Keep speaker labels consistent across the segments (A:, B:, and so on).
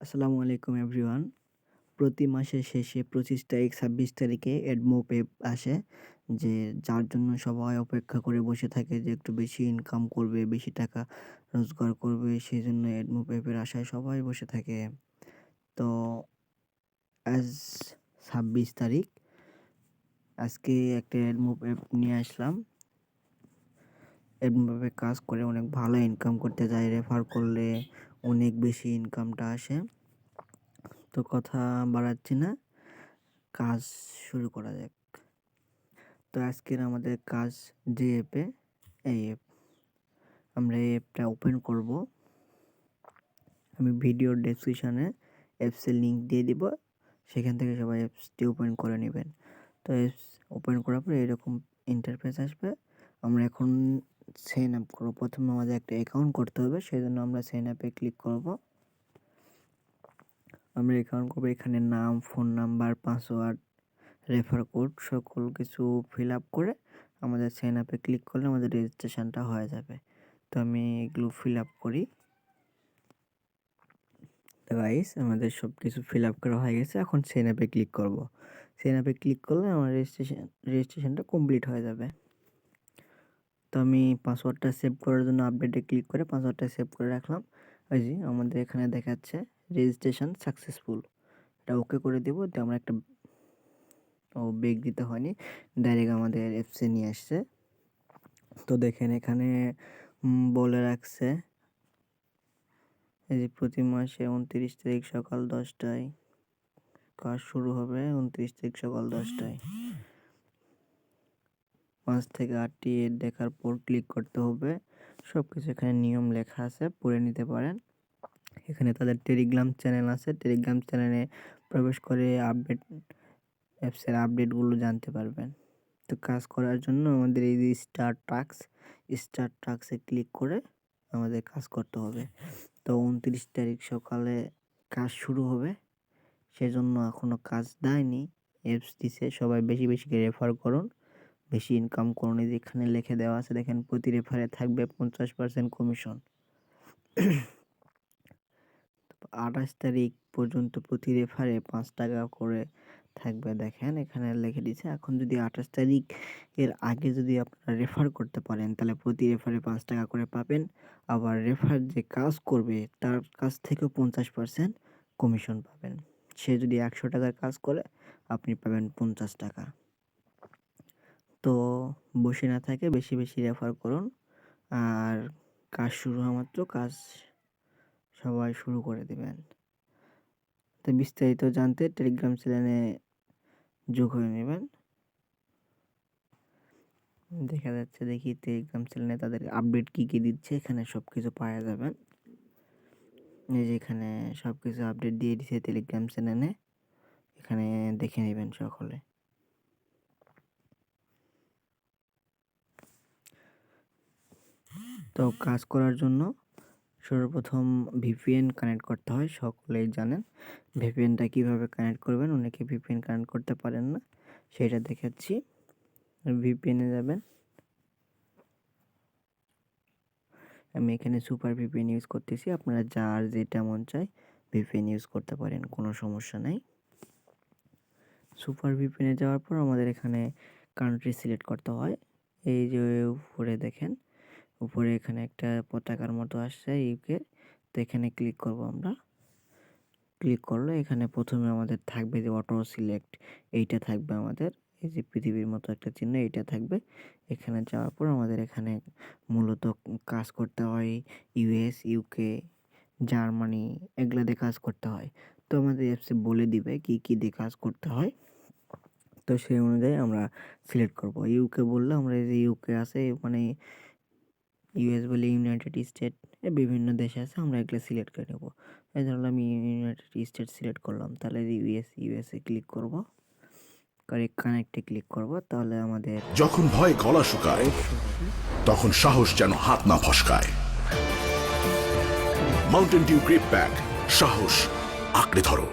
A: আসসালামু আলাইকুম এভরিওয়ান। প্রতি মাসের শেষে ২৫ তারিখ ২৬ তারিখে Admob অ্যাপ আসে, যে যার জন্য সবাই অপেক্ষা করে বসে থাকে যে একটু বেশি ইনকাম করবে, বেশি টাকা রোজগার করবে। সেজন্য Admob অ্যাপের আশায় সবাই বসে থাকে। তো আজ ২৬ তারিখ, আজকে একটা Admob অ্যাপ নিয়ে আসলাম। Admob অ্যাপে কাজ করে অনেক ভালো ইনকাম করতে যায়, রেফার করলে অনেক বেশি ইনকামটা আসে। তো কথা বাড়াচ্ছি না, কাজ শুরু করা যাক। তো আজকের আমাদের কাজ যে অ্যাপে, এই অ্যাপ আমরা এই অ্যাপটা ওপেন করব। আমি ভিডিওর ডেসক্রিপশনে অ্যাপসের লিঙ্ক দিয়ে দিব, সেখান থেকে সবাই অ্যাপসটি ওপেন করে নেবেন। তো অ্যাপস ওপেন করার পরে এরকম ইন্টারফেস আসবে। আমরা এখন সাইন আপ করব। প্রথমে আমাদের একটা অ্যাকাউন্ট করতে হবে, সেজন্য আমরা সাইন আপে ক্লিক করব। আমরা অ্যাকাউন্ট করব, এখানে নাম, phone number, password, refer code সকল কিছু ফিল আপ করে আমাদের সাইন আপে ক্লিক করলে আমাদের রেজিস্ট্রেশনটা হয়ে যাবে। তো আমি এগুলো ফিল আপ করি। তো গাইস, আমাদের সব কিছু ফিল আপ করা হয়ে গেছে। এখন সাইন আপে ক্লিক করব। সাইন আপে ক্লিক করলে আমার রেজিস্ট্রেশনটা কমপ্লিট হয়ে যাবে। তো আমি পাসওয়ার্ডটা সেভ করার জন্য আপডেটে ক্লিক করে পাসওয়ার্ডটা সেভ করে রাখলাম। ওই যে আমাদের এখানে দেখাচ্ছে রেজিস্ট্রেশন সাকসেসফুল, এটা ওকে করে দেবো। তো আমরা একটা ব্রেক দিতে হয়নি, ডাইরেক্ট আমাদের অ্যাপসে নিয়ে আসছে। তো দেখেন এখানে বলে রাখছে এই যে প্রতি মাসে ২৯ তারিখ সকাল ১০টায় কাজ শুরু হবে। ২৯ তারিখ সকাল ১০টায় ৫ থেকে ৮টি এড দেখার পর ক্লিক করতে হবে। সব কিছু এখানে নিয়ম লেখা আছে, পড়ে নিতে পারেন। এখানে তাদের টেলিগ্রাম চ্যানেল আছে, টেলিগ্রাম চ্যানেলে প্রবেশ করে অ্যাপসের আপডেটগুলো জানতে পারবেন। তো কাজ করার জন্য আমাদের এই যে স্টার্ট টাস্কে ক্লিক করে আমাদের কাজ করতে হবে। তো ২৯ তারিখ সকালে কাজ শুরু হবে, সেজন্য এখনও কাজ দেয়নি। অ্যাপস দিছে, সবাই বেশি বেশি করে রেফার করুন, বেশি ইনকাম করুন। এই যে এখানে লিখে দেওয়া আছে দেখেন, প্রতি রেফারে থাকবে 50% কমিশন। ২৮ তারিখ পর্যন্ত প্রতি রেফারে ৫ টাকা করে থাকবে। দেখেন এখানে লিখে দিয়েছে। এখন যদি ২৮ তারিখ এর আগে যদি আপনারা রেফার করতে পারেন, তাহলে প্রতি রেফারে ৫ টাকা করে পাবেন। আবার রেফার যে কাজ করবে তার কাছ থেকেও 50% কমিশন পাবেন। সে যদি ১০০ টাকার কাজ করে, আপনি পাবেন ৫০ টাকা। তো বসে না থাকে, বেশি বেশি রেফার করুন। আর কাজ শুরু হওয়া মাত্র কাজ সবাই শুরু করে দেবেন। তো বিস্তারিত জানতে টেলিগ্রাম চ্যানেলে যোগ হয়ে নেবেন। দেখা যাচ্ছে, দেখি টেলিগ্রাম চ্যানেলে তাদের আপডেট কী কী দিচ্ছে, এখানে সব কিছু পাওয়া যাবেন। এই যে এখানে সব কিছু আপডেট দিয়ে দিচ্ছে টেলিগ্রাম চ্যানেলে, এখানে দেখে নেবেন সকলে। তো কাজ করার জন্য সর্বপ্রথম ভিপিএন কানেক্ট করতে হয়, সকলেই জানেন। ভিপিএনটা কীভাবে কানেক্ট করবেন, অনেকে ভিপিএন কানেক্ট করতে পারেন না, সেটা দেখাচ্ছি। ভিপিএনে যাবেন, আমি এখানে সুপার ভিপিএন ইউজ করতেছি। আপনারা যার যেটা মন চায় ভিপিএন ইউজ করতে পারেন, কোনো সমস্যা নেই। সুপার ভিপিএনে যাওয়ার পর আমাদের এখানে কান্ট্রি সিলেক্ট করতে হয়। এই যে উপরে দেখেন, উপরে এখানে একটা পতাকার মতো আসছে ইউকে, তো এখানে ক্লিক করব। আমরা ক্লিক করলে এখানে প্রথমে আমাদের থাকবে যে অটো সিলেক্ট, এইটা থাকবে আমাদের। এই যে পৃথিবীর মতো একটা চিহ্ন, এইটা থাকবে। এখানে যাওয়ার পর আমাদের এখানে মূলত কাজ করতে হয় ইউএস, ইউকে, জার্মানি, এগুলো দিয়ে কাজ করতে হয়। তো আমাদের অ্যাপসে বলে দিবে কি কি দিয়ে কাজ করতে হয়। তো সেই অনুযায়ী আমরা সিলেক্ট করব। ইউকে বললে আমরা এই যে ইউকে আছে, মানে ইউএস বলে ইউনাইটেড স্টেট, বিভিন্ন দেশে আছে, আমরা এগুলো সিলেক্ট করে নেব। এই ধরুন আমি ইউনাইটেড স্টেট সিলেক্ট করলাম, তাহলে ইউএসএ ক্লিক করব, কানেক্টে ক্লিক করব। তাহলে আমাদের
B: যখন ভয় গলা শুকায়, তখন সাহস যেন হাত না ফসকায়। মাউন্টেন ডিউ গ্রিপ প্যাক, সাহস আঁকড়ে ধরো।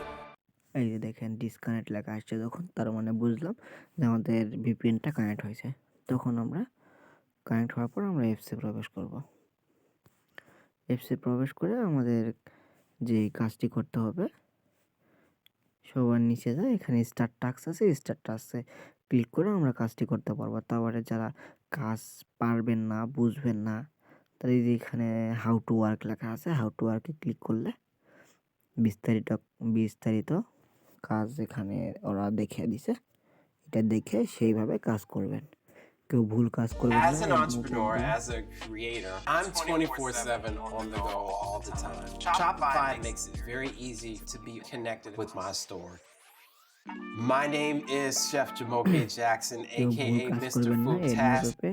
A: এই যে দেখেন ডিসকানেক্ট লেখা আসছে, যখন তার মানে বুঝলাম যে আমাদের ভিপিএনটা কানেক্ট হয়েছে। তখন আমরা কানেক্ট হওয়ার পর আমরা অ্যাপসে প্রবেশ করব। অ্যাপসে প্রবেশ করে আমাদের যে কাজটি করতে হবে, সবার নিচে যায় এখানে স্টার্ট টাস্ক আছে, স্টার্ট টাস্কে ক্লিক করে আমরা কাজটি করতে পারবো। তারপরে যারা কাজ পারবেন না, বুঝবেন না, তারা এই যে এখানে হাউ টু ওয়ার্ক লেখা আছে, হাউ টু ওয়ার্কে ক্লিক করলে বিস্তারিত কাজ এখানে ওরা দেখিয়ে দিছে। এটা দেখে সেইভাবে কাজ করবেন, কেউ ভুল কাজ করবেন না।
C: As an entrepreneur, as a creator, I'm 24/7 on the go all the time. Shopify makes it very easy to be connected with my store. My name is Chef Jamoke Jackson,
A: কেউ ভুল
C: aka
A: কাজ
C: Mr.
A: করবেন না।
C: Foodtastic.
A: অ্যাডমোবে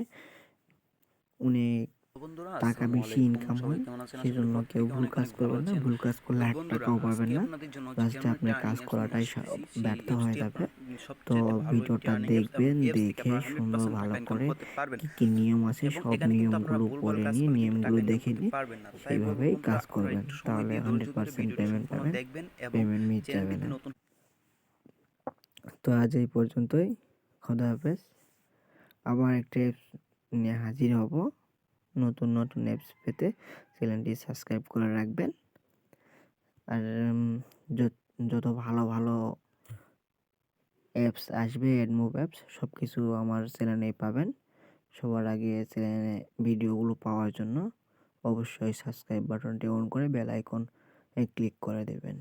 A: অনেক
D: বন্ধুরা
A: টাকা
D: আসসালামু
A: বেশি
D: আলাইকুম,
A: ইনকাম
D: সবাই
A: হয়,
D: কেমন আছেন? আশা করি
A: সেজন্য কেউ
D: প্রত্যেকে
A: ভুল
D: অনেক
A: কাজ
D: অনেক ভালো
A: করবেন না।
D: আছেন।
A: ভুল কাজ করলে
D: তো
A: 1
D: বন্ধুরা
A: টাকাও পাবেন
D: আজকে
A: না।
D: আপনাদের জন্য যে
A: জাস্ট
D: কেমন
A: আপনি
D: একটা
A: কাজ
D: অ্যাপস
A: করাটাই
D: নিয়ে আসছি,
A: ব্যর্থ
D: সেই
A: হয়ে
D: অ্যাপসটি
A: যাবে।
D: আপনার
A: তো
D: সবচেয়ে ভালো একটি
A: ভিডিওটা
D: আর্নিং অ্যাপস এবং
A: দেখবেন,
D: অ্যাপস থেকে
A: দেখে
D: আপনারা
A: সুন্দর
D: 100%
A: ভালো
D: টাকা ইনকাম
A: করে
D: করতে পারবেন
A: কি কি নিয়ম আছে
D: এবং
A: সব
D: এখানে কিন্তু আপনারা
A: নিয়মগুলো
D: ভুলভাল
A: পড়ে
D: কাজ
A: নিয়ে,
D: করলে কিন্তু টাকা
A: নিয়মগুলো
D: ইনকাম
A: দেখে
D: করতে
A: নিয়ে
D: পারবেন না। তো তাই বলবো
A: সেইভাবেই
D: বন্ধুরা,
A: কাজ
D: আপনারা
A: করবেন,
D: একটু সময়
A: তাহলে
D: দিয়ে ধৈর্য ধরে
A: 100%
D: ভিডিওটি
A: পেমেন্ট
D: সম্পূর্ণ
A: পাবেন,
D: দেখবেন এবং
A: পেমেন্ট মিস যাবে
D: চ্যানেলটিতে
A: না।
D: নতুন
A: তো আজ এই পর্যন্তই, খোদা হাফেজ। আবার একটা অ্যাপস নিয়ে হাজির হব। নতুন নতুন অ্যাপস পেতে চ্যানেলটি সাবস্ক্রাইব করে রাখবেন। আর যত ভালো ভালো অ্যাপস আসবে, অ্যাডমোব অ্যাপস, সব কিছু আমার চ্যানেলেই পাবেন। সবার আগে চ্যানেলে ভিডিওগুলো পাওয়ার জন্য অবশ্যই সাবস্ক্রাইব বাটনটি অন করে বেল আইকন ক্লিক করে দেবেন।